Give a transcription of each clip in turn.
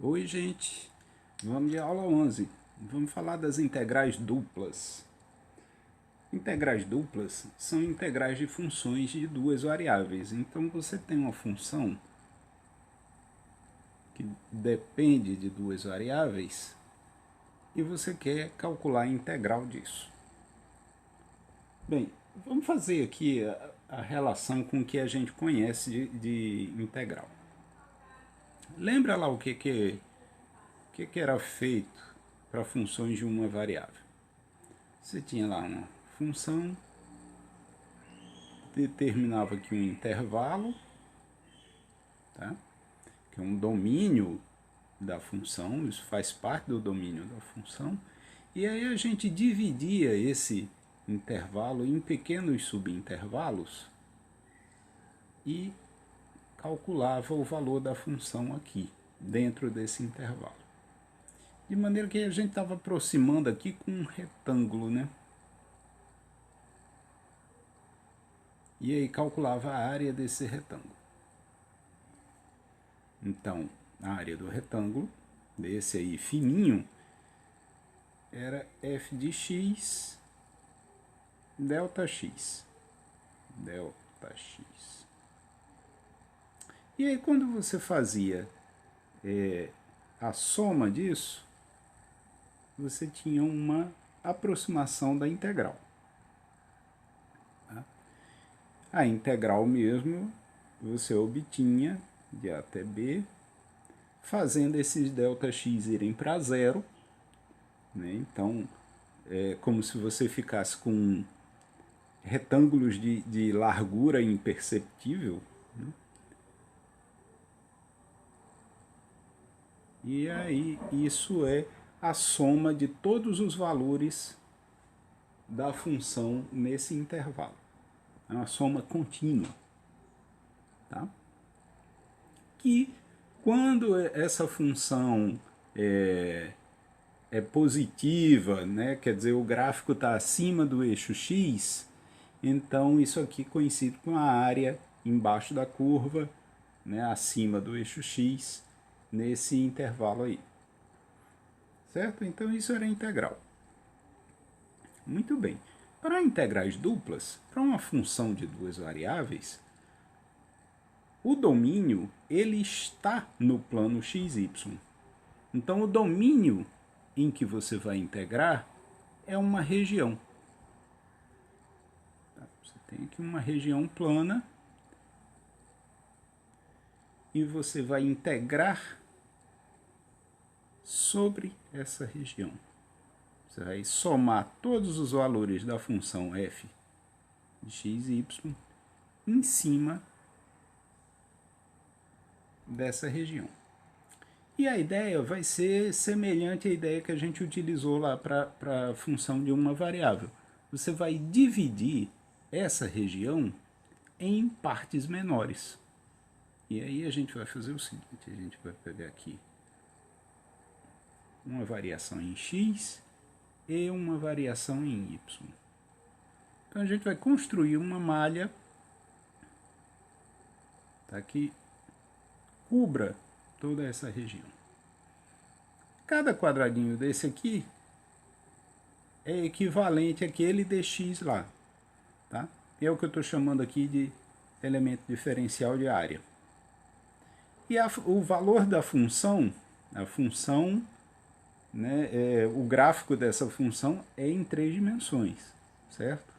Oi, gente. Vamos de aula 11. Vamos falar das integrais duplas. Integrais duplas são integrais de funções de duas variáveis. Então, você tem uma função que depende de duas variáveis e você quer calcular a integral disso. Bem, vamos fazer aqui a relação com o que a gente conhece de integral. Lembra lá o que era feito para funções de uma variável? Você tinha lá uma função, determinava aqui um intervalo, tá? Que é um domínio da função, isso faz parte do domínio da função, e aí a gente dividia esse intervalo em pequenos subintervalos e calculava o valor da função aqui, dentro desse intervalo. De maneira que a gente estava aproximando aqui com um retângulo, né? E aí calculava a área desse retângulo. Então, a área do retângulo, desse aí fininho, era f de x delta x. Delta x. E aí quando você fazia a soma disso, você tinha uma aproximação da integral. Tá? A integral mesmo você obtinha de A até B, fazendo esses ΔX irem para zero, né? Então, é como se você ficasse com retângulos de largura imperceptível, né? E aí isso é a soma de todos os valores da função nesse intervalo. É uma soma contínua. Tá? Que quando essa função é positiva, né, quer dizer, o gráfico está acima do eixo x, então isso aqui coincide com a área embaixo da curva, né, acima do eixo x, nesse intervalo aí. Certo? Então isso era integral. Muito bem. Para integrais duplas, para uma função de duas variáveis, o domínio ele está no plano xy. Então o domínio em que você vai integrar é uma região. Você tem aqui uma região plana e você vai integrar sobre essa região. Você vai somar todos os valores da função f de xy em cima dessa região. E a ideia vai ser semelhante à ideia que a gente utilizou lá para a função de uma variável. Você vai dividir essa região em partes menores. E aí a gente vai fazer o seguinte, a gente vai pegar aqui uma variação em x e uma variação em y. Então a gente vai construir uma malha, tá, que cubra toda essa região. Cada quadradinho desse aqui é equivalente àquele dx lá, tá? É o que eu estou chamando aqui de elemento diferencial de área. E o valor da função, né, o gráfico dessa função é em 3 dimensões, certo?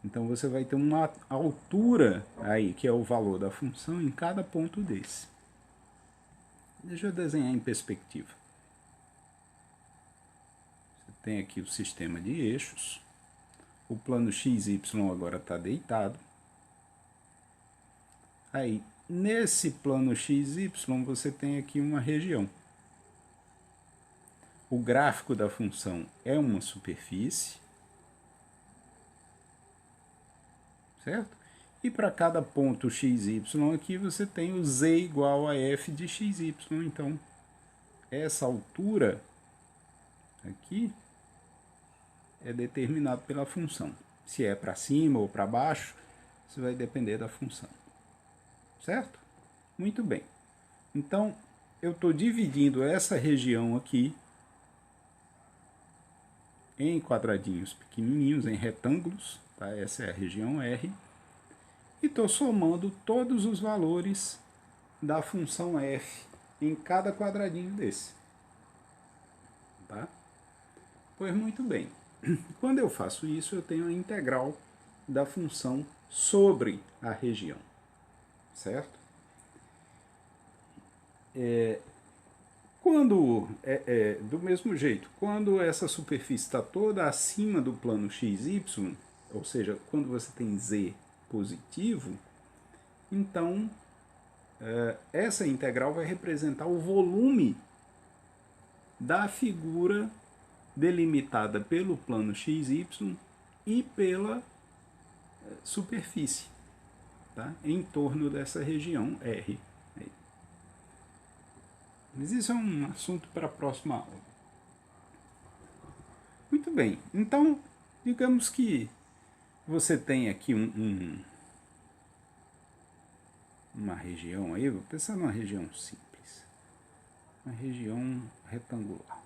Então você vai ter uma altura aí, que é o valor da função, em cada ponto desse. Deixa eu desenhar em perspectiva. Você tem aqui o sistema de eixos. O plano XY agora está deitado. Aí, nesse plano XY, você tem aqui uma região. O gráfico da função é uma superfície, certo? E para cada ponto xy aqui, você tem o z igual a f de xy. Então, essa altura aqui é determinado pela função. Se é para cima ou para baixo, isso vai depender da função. Certo? Muito bem. Então, eu estou dividindo essa região aqui em quadradinhos pequenininhos, em retângulos, tá? Essa é a região R, e estou somando todos os valores da função f em cada quadradinho desse. Tá? Pois muito bem. Quando eu faço isso, eu tenho a integral da função sobre a região. Certo? Do mesmo jeito, quando essa superfície está toda acima do plano xy, ou seja, quando você tem z positivo, então essa integral vai representar o volume da figura delimitada pelo plano xy e pela superfície, tá? Em torno dessa região R. Mas isso é um assunto para a próxima aula. Muito bem, então digamos que você tem aqui uma região aí, vou pensar numa região simples, uma região retangular,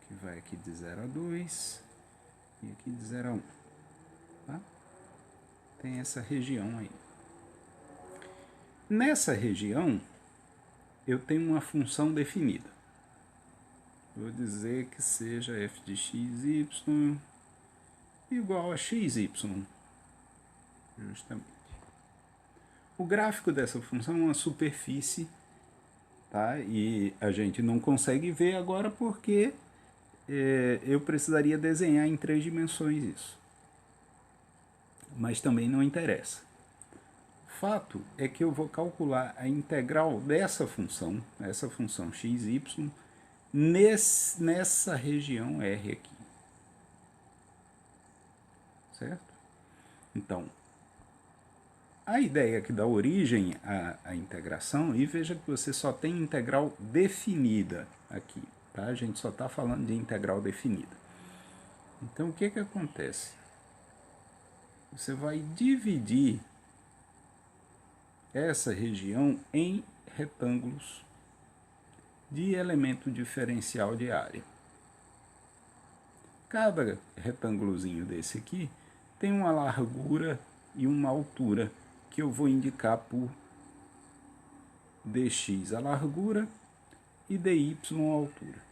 que vai aqui de 0 a 2 e aqui de 0 a 1. Tá? Tem essa região aí. Nessa região, eu tenho uma função definida. Vou dizer que seja f de xy igual a xy, justamente. O gráfico dessa função é uma superfície, tá? E a gente não consegue ver agora porque eu precisaria desenhar em 3 dimensões isso. Mas também não interessa. O fato é que eu vou calcular a integral dessa função, essa função xy, nessa região R aqui. Certo? Então, a ideia que dá origem à integração, e veja que você só tem integral definida aqui, tá? A gente só está falando de integral definida. Então, o que acontece? Você vai dividir essa região em retângulos de elemento diferencial de área. Cada retângulozinho desse aqui tem uma largura e uma altura que eu vou indicar por dx a largura e dy a altura.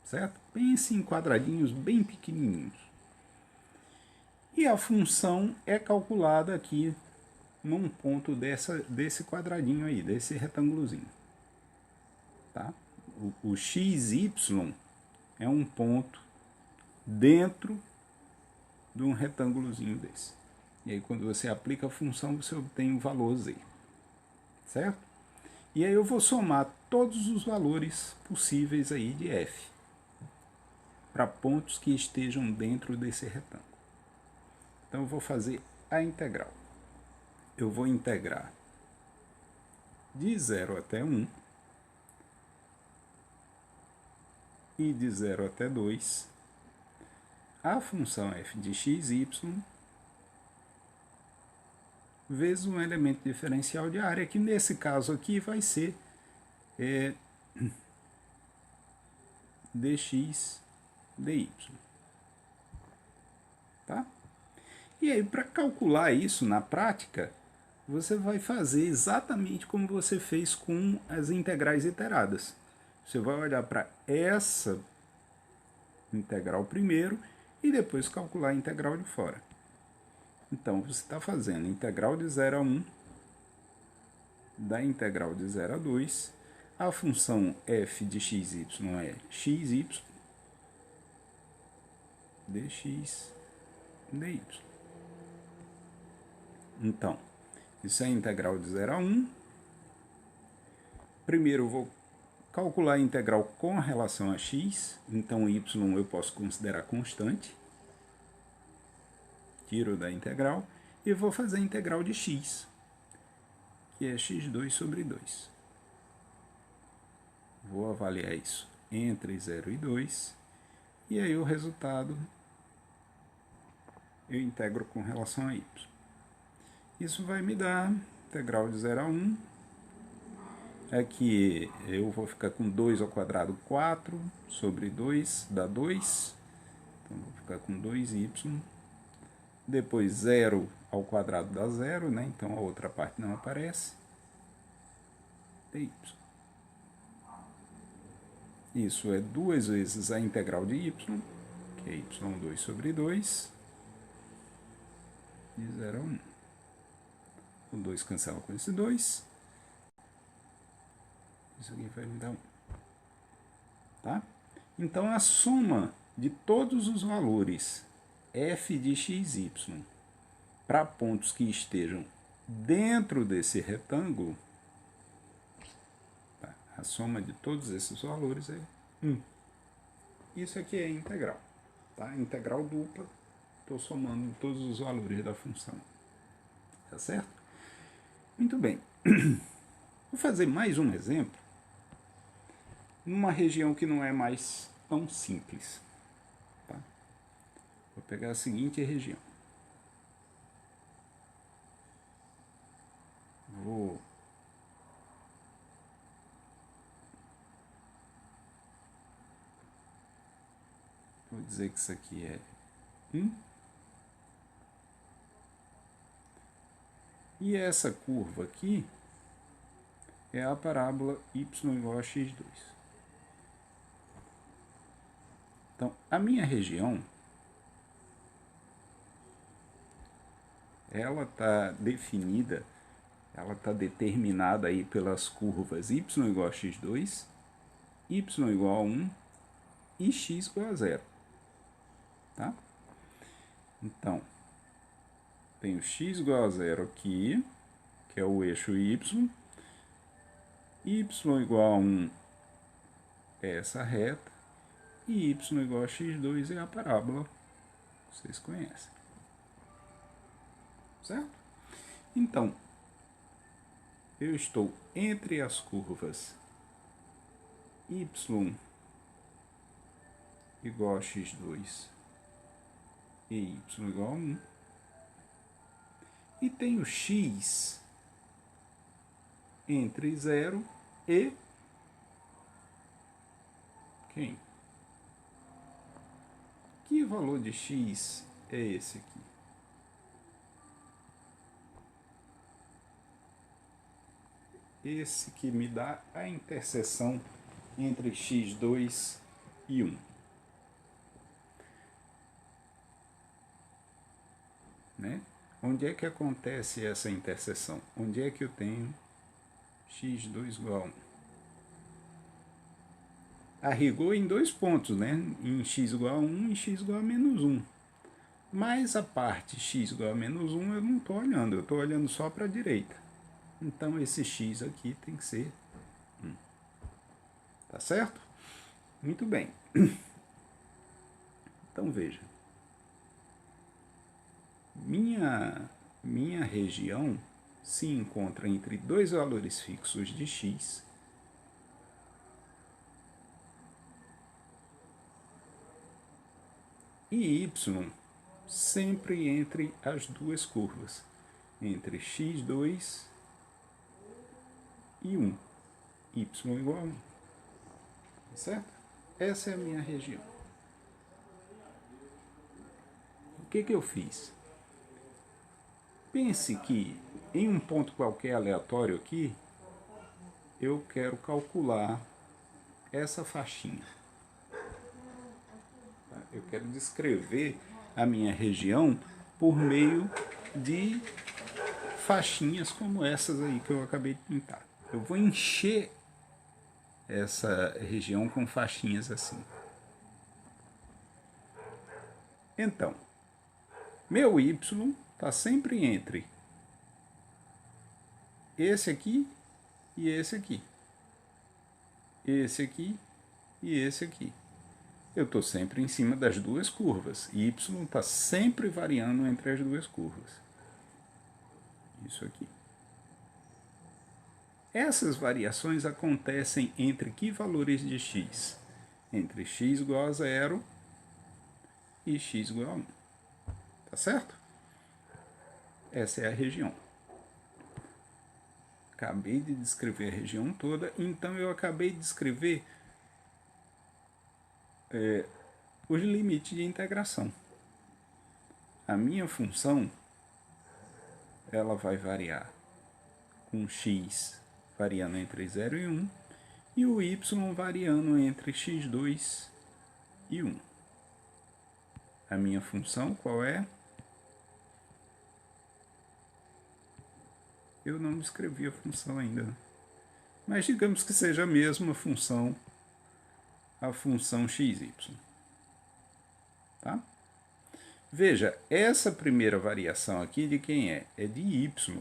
Certo? Pense em quadradinhos bem pequenininhos. E a função é calculada aqui num ponto desse quadradinho aí, desse retângulozinho. Tá? O xy é um ponto dentro de um retângulozinho desse. E aí quando você aplica a função, você obtém o valor z. Certo? E aí eu vou somar todos os valores possíveis aí de f para pontos que estejam dentro desse retângulo. Então eu vou fazer a integral. Eu vou integrar de 0 até 1 e de 0 até 2 a função f de xy vezes um elemento diferencial de área, que nesse caso aqui vai ser dx dy. Tá? E aí, para calcular isso na prática, você vai fazer exatamente como você fez com as integrais iteradas. Você vai olhar para essa integral primeiro e depois calcular a integral de fora. Então, você está fazendo integral de 0 a 1 da integral de 0 a 2. A função f de xy é xy dx dy. Então, isso é a integral de 0 a 1. Primeiro eu vou calcular a integral com relação a x, então y eu posso considerar constante. Tiro da integral e vou fazer a integral de x, que é x2 sobre 2. Vou avaliar isso entre 0 e 2, e aí o resultado eu integro com relação a y. Isso vai me dar integral de 0 a 1. Aqui eu vou ficar com 2 ao quadrado, 4 sobre 2 dá 2. Então vou ficar com 2y. Depois 0 ao quadrado dá 0, né? Então a outra parte não aparece. dy. Isso é 2 vezes a integral de y, que é y2 sobre 2, de 0 a 1. O 2 cancela com esse 2. Isso aqui vai me dar 1. Tá? Então, a soma de todos os valores f de x, y para pontos que estejam dentro desse retângulo, tá? A soma de todos esses valores é 1. Isso aqui é integral. Tá? Integral dupla, estou somando todos os valores da função. Tá certo? Muito bem. Vou fazer mais um exemplo numa região que não é mais tão simples. Tá? Vou pegar a seguinte região. Vou dizer que isso aqui é 1. E essa curva aqui é a parábola y igual a x2. Então, a minha região, ela está definida, ela está determinada aí pelas curvas y igual a x2, y igual a 1 e x igual a 0. Tá? Então, tenho x igual a 0 aqui, que é o eixo y igual a 1 é essa reta, e y igual a x2 é a parábola, vocês conhecem. Certo? Então, eu estou entre as curvas y igual a x2 e y igual a 1. E tenho x entre 0 e quem? Que valor de x é esse aqui? Esse que me dá a interseção entre x2 e 1. Né? Onde é que acontece essa interseção? Onde é que eu tenho x2 igual a 1? A rigor em 2 pontos, né? Em x igual a 1 e x igual a menos 1. Mas a parte x igual a menos 1 eu não estou olhando, eu estou olhando só para a direita. Então esse x aqui tem que ser 1. Tá certo? Muito bem. Então veja. Minha região se encontra entre dois valores fixos de x e y sempre entre as duas curvas, entre x2 e 1, y igual a 1, certo? Essa é a minha região. O que eu fiz? Pense que em um ponto qualquer aleatório aqui, eu quero calcular essa faixinha. Eu quero descrever a minha região por meio de faixinhas como essas aí que eu acabei de pintar. Eu vou encher essa região com faixinhas assim. Então, meu y está sempre entre esse aqui e esse aqui. Esse aqui e esse aqui. Eu estou sempre em cima das duas curvas. Y está sempre variando entre as duas curvas. Isso aqui. Essas variações acontecem entre que valores de x? Entre x igual a 0 e x igual a 1. Tá certo? Essa é a região. Acabei de descrever a região toda, então eu acabei de descrever os limites de integração. A minha função, ela vai variar com x variando entre 0 e 1 e o y variando entre x2 e 1. A minha função qual é? Eu não descrevi a função ainda, mas digamos que seja a mesma função, a função xy. Tá? Veja, essa primeira variação aqui de quem é? É de y.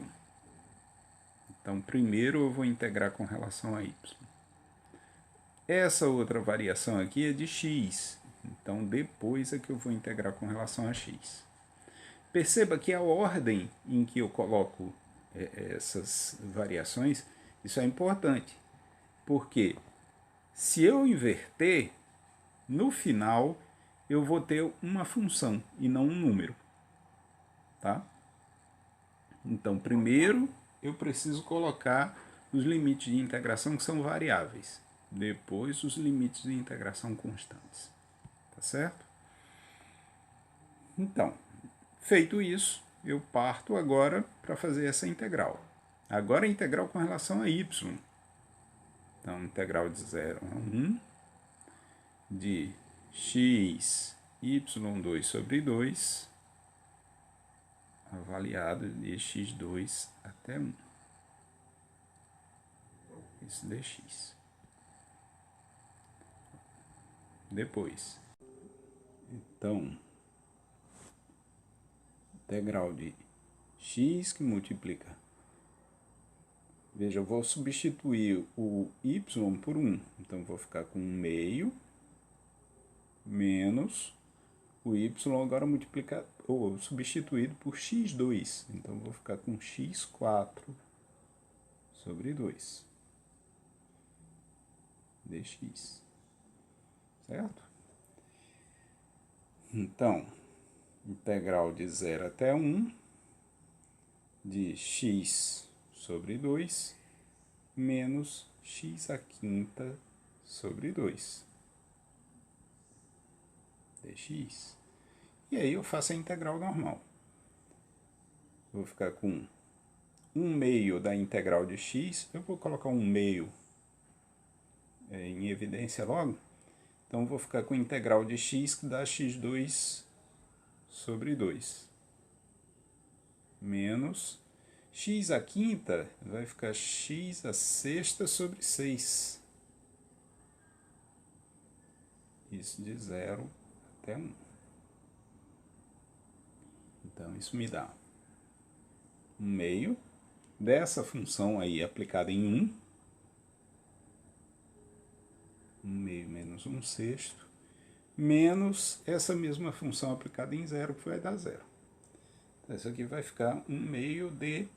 Então, primeiro eu vou integrar com relação a y. Essa outra variação aqui é de x. Então, depois é que eu vou integrar com relação a x. Perceba que a ordem em que eu coloco essas variações, isso é importante. Porque se eu inverter, no final eu vou ter uma função e não um número. Tá? Então, primeiro eu preciso colocar os limites de integração que são variáveis. Depois, os limites de integração constantes. Tá certo? Então, feito isso, eu parto agora para fazer essa integral. Agora a integral com relação a y. Então, integral de 0 a 1 de x y2 sobre 2 avaliado de x2 até 1. Isso dx. Depois, então, integral de x que multiplica. Veja, eu vou substituir o y por 1. Então, vou ficar com 1 meio menos o y agora multiplicado, ou substituído por x2. Então, vou ficar com x4 sobre 2 dx. Certo? Então, integral de 0 até 1 de x sobre 2 menos x à quinta sobre 2 dx. E aí eu faço a integral normal. Vou ficar com 1 meio da integral de x. Eu vou colocar 1 meio em evidência logo. Então, vou ficar com a integral de x que dá x2 sobre 2 menos x à quinta vai ficar x à sexta sobre 6. Isso de 0 até 1. Então, isso me dá 1 meio dessa função aí aplicada em 1. 1 meio menos 1 sexto, menos essa mesma função aplicada em 0, que vai dar 0. Então, isso aqui vai ficar 1 meio de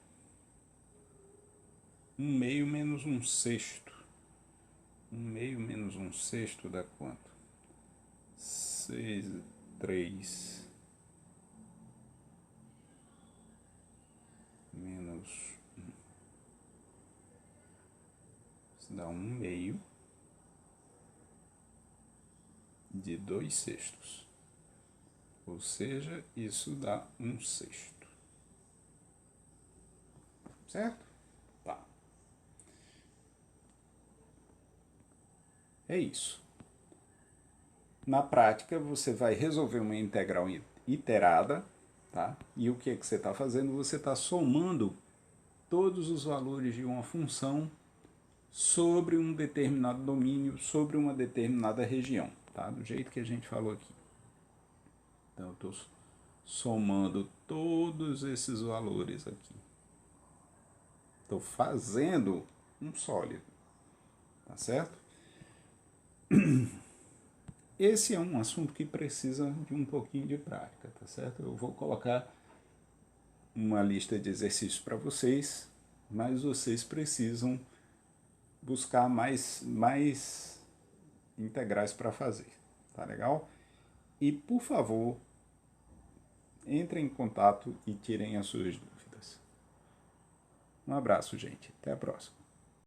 1 meio menos 1 sexto. 1 meio menos 1 sexto dá quanto? 6, 3 menos 1. Isso dá 1 meio de 2 sextos. Ou seja, isso dá 1 sexto. Certo? Tá. É isso. Na prática, você vai resolver uma integral iterada, tá? E o que é que você está fazendo? Você está somando todos os valores de uma função sobre um determinado domínio, sobre uma determinada região, tá? Do jeito que a gente falou aqui. Então, eu estou somando todos esses valores aqui. Estou fazendo um sólido, tá certo? Esse é um assunto que precisa de um pouquinho de prática, tá certo? Eu vou colocar uma lista de exercícios para vocês, mas vocês precisam buscar mais integrais para fazer, tá legal? E, por favor, entrem em contato e tirem as suas dúvidas. Um abraço, gente. Até a próxima.